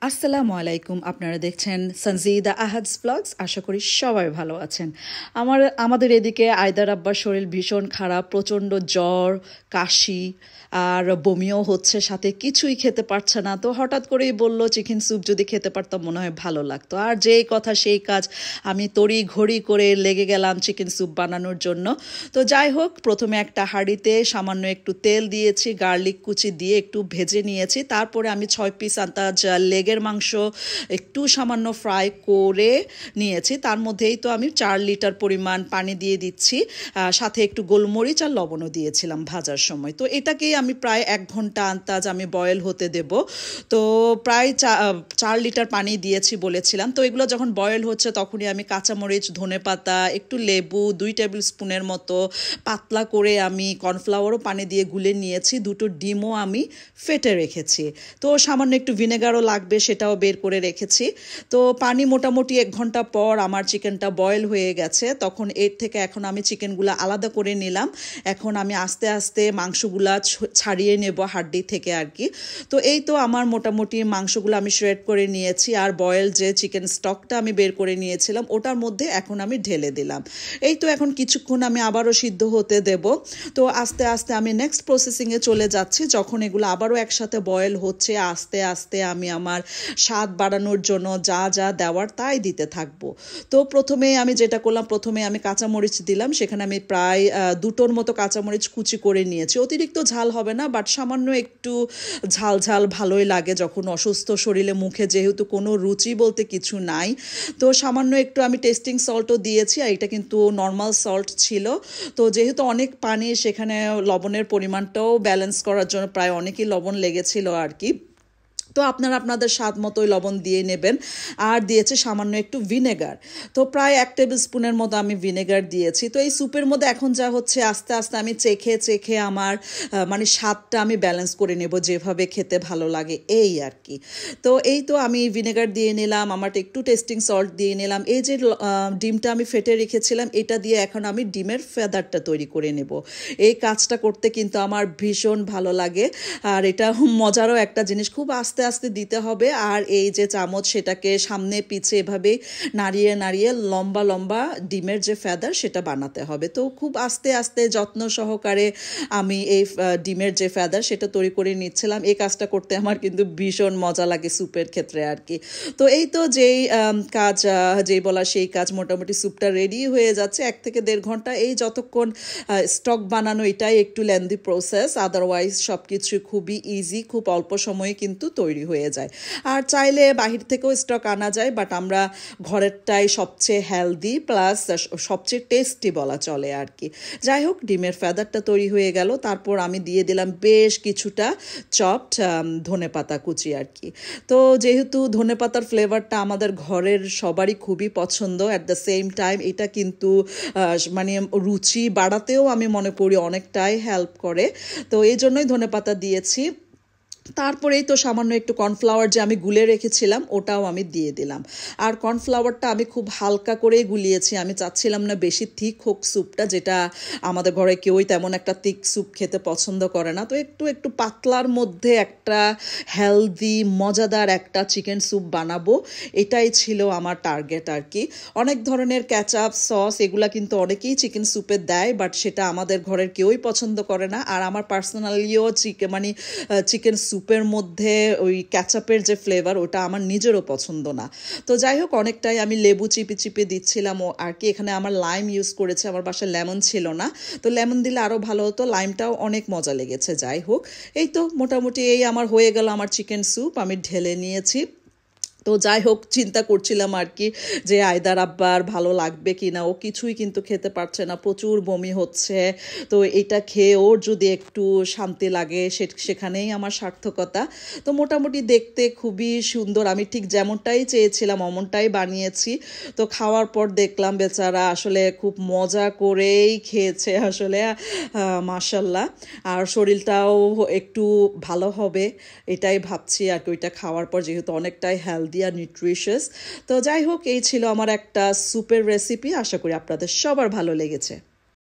আসসালামু আলাইকুম। আপনারা দেখছেন সঞ্জিদা আহাদস ব্লগস। আশা করি সবাই ভালো আছেন। আমাদের এদিকে আয়দার আব্বার শরীর ভীষণ খারাপ, প্রচণ্ড জ্বর, কাশি আর বমিও হচ্ছে, সাথে কিছুই খেতে পারছে না। তো হঠাৎ করেই বলল চিকেন স্যুপ যদি খেতে পারতাম মনে হয় ভালো লাগতো। আর যেই কথা সেই কাজ, আমি তড়ি ঘড়ি করে লেগে গেলাম চিকেন স্যুপ বানানোর জন্য। তো যাই হোক, প্রথমে একটা হাঁড়িতে সামান্য একটু তেল দিয়েছি, গার্লিক কুচি দিয়ে একটু ভেজে নিয়েছি। তারপরে আমি 6 পিস আন্দাজ লেগের মাংস একটু সামান্য ফ্রাই করে নিয়েছি। তার মধ্যেই তো আমি 4 লিটার পরিমাণ পানি দিয়ে দিচ্ছি, সাথে একটু গোলমরিচ আর লবণও দিয়েছিলাম ভাজার সময়। তো এটাকেই আমি প্রায় 1 ঘন্টা আন্দাজ আমি বয়েল হতে দেব। তো প্রায় 4 লিটার পানি দিয়েছি বলেছিলাম। তো এগুলো যখন বয়েল হচ্ছে তখনই আমি কাঁচামরিচ, ধনেপাতা, একটু লেবু, 2 টেবিল স্পুনের মতো পাতলা করে আমি কর্নফ্লাওয়ারও পানি দিয়ে গুলে নিয়েছি। 2টো ডিমও আমি ফেটে রেখেছি। তো সামান্য একটু ভিনেগারও লাগবে, সেটাও বের করে রেখেছি। তো পানি মোটামুটি 1 ঘন্টা পর আমার চিকেনটা বয়েল হয়ে গেছে। তখন এর থেকে এখন আমি চিকেনগুলো আলাদা করে নিলাম। এখন আমি আস্তে আস্তে মাংসগুলা ছাড়িয়ে নেব হাড্ডি থেকে আর কি। তো এই তো আমার মোটামুটি মাংসগুলো আমি শ্রেড করে নিয়েছি, আর বয়েল যে চিকেন স্টকটা আমি বের করে নিয়েছিলাম ওটার মধ্যে এখন আমি ঢেলে দিলাম। এই তো এখন কিছুক্ষণ আমি আবারও সিদ্ধ হতে দেব। তো আস্তে আস্তে আমি নেক্সট প্রসেসিংয়ে চলে যাচ্ছি। যখন এগুলো আবারও একসাথে বয়েল হচ্ছে, আস্তে আস্তে আমি আমার স্বাদ বাড়ানোর জন্য যা যা দেওয়ার তাই দিতে থাকবো। তো প্রথমে আমি যেটা করলাম, প্রথমে আমি কাঁচামরিচ দিলাম। সেখানে আমি প্রায় 2টোর মতো কাঁচামরিচ কুচি করে নিয়েছি। অতিরিক্ত ঝাল হবে না, বাট সামান্য একটু ঝাল ঝাল ভালোই লাগে যখন অসুস্থ শরীরে, মুখে যেহেতু কোনো রুচি বলতে কিছু নাই। তো সামান্য একটু আমি টেস্টিং সল্টও দিয়েছি, আর এটা কিন্তু নর্মাল সল্ট ছিল। তো যেহেতু অনেক পানি, সেখানে লবণের পরিমাণটাও ব্যালেন্স করার জন্য প্রায় অনেকই লবণ লেগেছিল আর কি। তো আপনারা আপনাদের স্বাদ মতোই লবণ দিয়ে নেবেন। আর দিয়েছে সামান্য একটু ভিনেগার। তো প্রায় 1 টেবিল স্পুনের মতো আমি ভিনেগার দিয়েছি। তো এই স্যুপের মধ্যে এখন যা হচ্ছে, আস্তে আস্তে আমি চেখে চেখে আমার মানে স্বাদটা আমি ব্যালেন্স করে নেব যেভাবে খেতে ভালো লাগে এই আর কি। তো এই তো আমি ভিনেগার দিয়ে নিলাম, আমার একটু টেস্টিং সল্ট দিয়ে নিলাম। এই যে ডিমটা আমি ফেটে রেখেছিলাম, এটা দিয়ে এখন আমি ডিমের ফেদারটা তৈরি করে নেব। এই কাজটা করতে কিন্তু আমার ভীষণ ভালো লাগে, আর এটা মজারও একটা জিনিস। খুব আস্তে আস্তে দিতে হবে, আর এই যে চামচ সেটাকে সামনে পিছে এভাবে নাড়িয়ে নাড়িয়ে লম্বা লম্বা ডিমের যে ফেদার সেটা বানাতে হবে। তো খুব আস্তে আস্তে যত্ন সহকারে আমি এই ডিমের যে ফেদার সেটা তৈরি করে নিচ্ছিলাম। এই কাজটা করতে আমার কিন্তু ভীষণ মজা লাগে স্যুপের ক্ষেত্রে আর কি। তো এই তো যেই কাজ, যেই বলা সেই কাজ, মোটামুটি স্যুপটা রেডি হয়ে যাচ্ছে 1 থেকে 1.5 ঘন্টা। এই যতক্ষণ স্টক বানানো এটাই একটু লেন্দি প্রসেস, আদারওয়াইজ সব কিছু খুবই ইজি, খুব অল্প সময়ে কিন্তু তৈরি হয়ে যায়। আর চাইলে বাহির থেকেও স্টক আনা যায়, বাট আমরা ঘরেরটাই সবচেয়ে হেলদি প্লাস সবচেয়ে টেস্টি বলা চলে আর কি। যাই হোক, ডিমের ফেদারটা তৈরি হয়ে গেল। তারপর আমি দিয়ে দিলাম বেশ কিছুটা চপড ধনেপাতা কুচি আর কি। তো যেহেতু ধনেপাতার ফ্লেভারটা আমাদের ঘরের সবারই খুবই পছন্দ, অ্যাট দ্য সেম টাইম এটা কিন্তু মানে রুচি বাড়াতেও আমি মনে করি অনেকটাই হেল্প করে। তো এই জন্যই ধনেপাতা দিয়েছি। তারপরেই তো সামান্য একটু কর্নফ্লাওয়ার যে আমি গুলে রেখেছিলাম ওটাও আমি দিয়ে দিলাম। আর কর্নফ্লাওয়ারটা আমি খুব হালকা করেই গুলিয়েছি, আমি চাচ্ছিলাম না বেশি থিক হোক স্যুপটা, যেটা আমাদের ঘরে কেউই তেমন একটা থিক স্যুপ খেতে পছন্দ করে না। তো একটু একটু পাতলার মধ্যে একটা হেলদি মজাদার একটা চিকেন স্যুপ বানাবো, এটাই ছিল আমার টার্গেট আর কি। অনেক ধরনের ক্যাচআপ সস এগুলা কিন্তু অনেকেই চিকেন স্যুপে দেয়, বাট সেটা আমাদের ঘরের কেউই পছন্দ করে না। আর আমার পার্সোনালিও চিকেন স্যুপের মধ্যে ওই ক্যাচাপের যে ফ্লেভার ওটা আমার নিজেরও পছন্দ না। তো যাই হোক, অনেকটাই আমি লেবু চিপে চিপে দিচ্ছিলাম ও আর কি। এখানে আমার লাইম ইউজ করেছে, আমার বাসায় লেমন ছিল না, তো লেমন দিলে আরও ভালো হতো। লাইমটাও অনেক মজা লেগেছে। যাই হোক, এই তো মোটামুটি এই আমার হয়ে গেল আমার চিকেন স্যুপ, আমি ঢেলে নিয়েছি। তো যাই হোক, চিন্তা করছিলাম আর কি যে আয়দার আব্বার ভালো লাগবে কি না। ও কিছুই কিন্তু খেতে পারছে না, প্রচুর বমি হচ্ছে। তো এটা খেয়ে ওর যদি একটু শান্তি লাগে সেখানেই আমার সার্থকতা। তো মোটামুটি দেখতে খুবই সুন্দর, আমি ঠিক যেমনটাই চেয়েছিলাম অমনটাই বানিয়েছি। তো খাওয়ার পর দেখলাম বেচারা আসলে খুব মজা করেই খেয়েছে আসলে, মাশাল্লাহ। আর শরীরটাও একটু ভালো হবে এটাই ভাবছি আর কি, ওইটা খাওয়ার পর, যেহেতু অনেকটাই হেলদি আর নিউট্রিশিয়াস। তো যাই হোক, এই ছিল আমার একটা স্যুপের রেসিপি। আশা করি আপনাদের সবার ভালো লেগেছে।